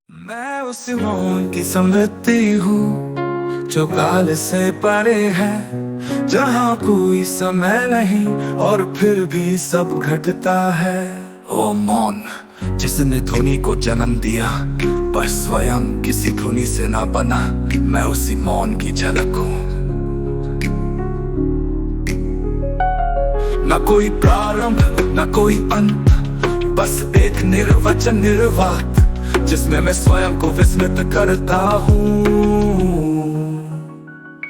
मैं उस मौन की समझती हूँ जो काल से परे है, जहाँ कोई समय नहीं और फिर भी सब घटता है। ओ मौन जिसने ध्वनि को जन्म दिया पर स्वयं किसी ध्वनि से ना बना, मैं उसी मौन की झलक हूँ। न कोई प्रारंभ न कोई अंत, बस एक निर्वचन निर्वात जिसमें मैं स्वयं को विस्मृत करता हूँ।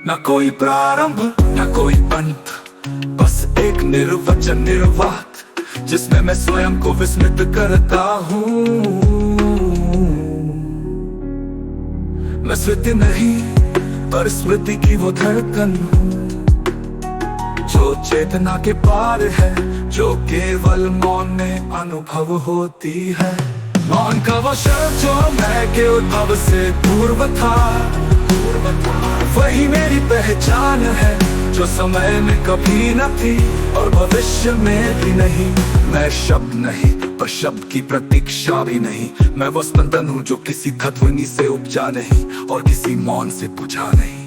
न कोई प्रारंभ न कोई अंत, बस एक निर्वचन निर्वात जिसमें मैं स्वयं को विस्मृत करता हूँ। मैं स्मृति नहीं पर स्मृति की वो धड़कन हूँ जो चेतना के पार है, जो केवल मौन में अनुभव होती है। मौन का वो शब्द जो मैं के उद्भव से पूर्व था, वही मेरी पहचान है जो समय में कभी न थी और भविष्य में भी नहीं। मैं शब्द नहीं पर शब्द की प्रतीक्षा भी नहीं, मैं वो स्पंदन हूँ जो किसी ध्वनि से उपजा नहीं और किसी मौन से बुझा नहीं।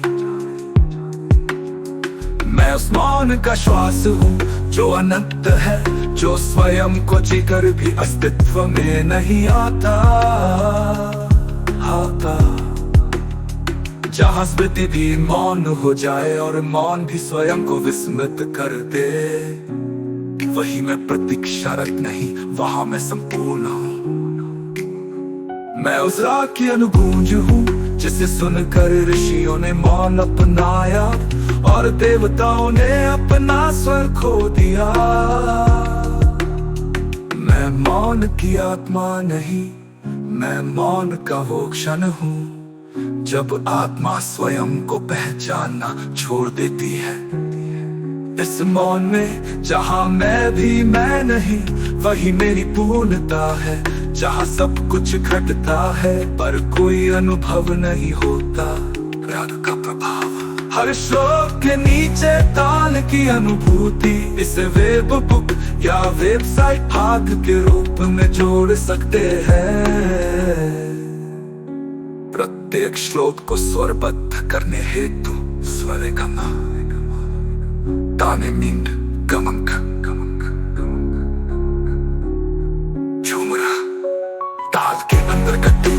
मैं उस मौन का श्वास हूँ जो अनंत है, जो स्वयं को जीकर भी अस्तित्व में नहीं आता। जहाँ स्मृति भी मौन हो जाए और मौन भी स्वयं को विस्मृत कर दे, वही मैं प्रतीक्षारत नहीं, वहाँ मैं संपूर्ण हूँ। मैं उस राग की अनुगूंज हूँ जिसे सुनकर ऋषियों ने मौन अपनाया और देवताओं ने अपना स्वर खो दिया। मैं मौन की आत्मा नहीं, मैं मौन का वो क्षण हूँ जब आत्मा स्वयं को पहचानना छोड़ देती है। इस मौन में जहाँ मैं भी मैं नहीं, वही मेरी पूर्णता है। जहाँ सब कुछ घटता है पर कोई अनुभव नहीं होता। राग का प्रभाव हर श्लोक के नीचे ताल की अनुभूति, इसे वेब बुक या वेबसाइट भाग के रूप में जोड़ सकते हैं। प्रत्येक श्लोक को स्वरबद्ध करने हेतु स्वरगमा ताने मींड गमक झूमरा ताल के अंदर कट्टू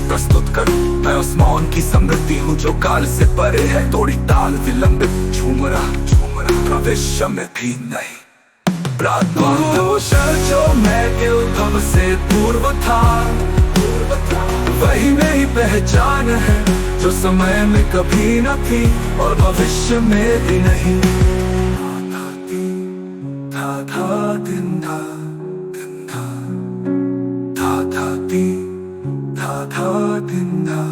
प्रस्तुत करूं। मैं उस मौन की समृद्धि हूँ जो काल से परे है, थोड़ी ताल विलंबित झूमरा भविष्य में भी नहीं। प्रार्थना जो मैं के उद्भव से पूर्व था, वही मेरी पहचान है जो समय में कभी न थी और भविष्य में भी नहीं। था था दिन था दिन था था था दिन था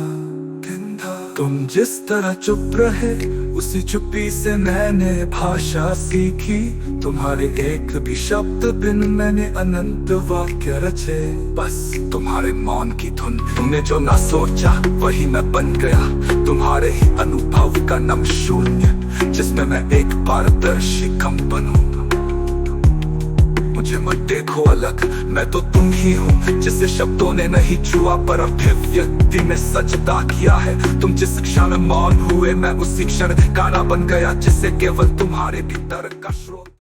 दिन था। तुम जिस तरह चुप रहे उसी चुप्पी से मैंने भाषा सीखी। तुम्हारे एक भी शब्द बिन मैंने अनंत वाक्य रचे। बस तुम्हारे मौन की धुन, तुमने जो ना सोचा वही मैं बन गया। तुम्हारे ही अनुभव का नम शून्य जिसमें मैं एक पारदर्शी कंपन हूँ। मुझे मत देखो अलग, मैं तो तुम ही हूँ जिसे शब्दों ने नहीं छुआ पर अभिव्यक्ति में सजदा किया है। तुम जिस क्षण मौन हुए मैं उसी क्षण गाना बन गया जिसे केवल तुम्हारे भीतर का स्रोत